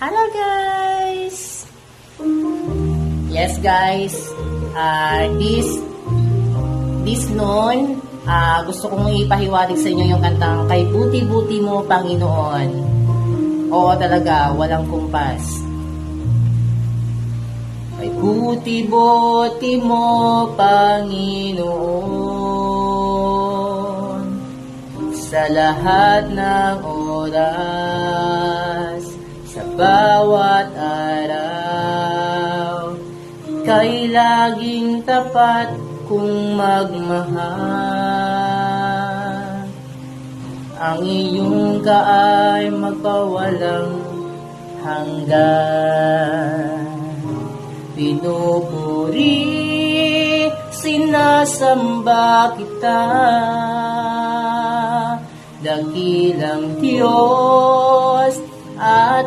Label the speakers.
Speaker 1: Hello guys! Yes guys, this noon, gusto kong ipahiwatig sa inyo yung kantang Kay Buti-Buti Mo Panginoon. Oo talaga, walang kumpas. Kay buti-buti mo Panginoon, sa lahat ng oras, sa bawat araw, ika'y laging tapat kung magmahal. Ang iyong kaay magpawalang hanggan. Pinupuri, sinasamba kita, dakilang Diyos at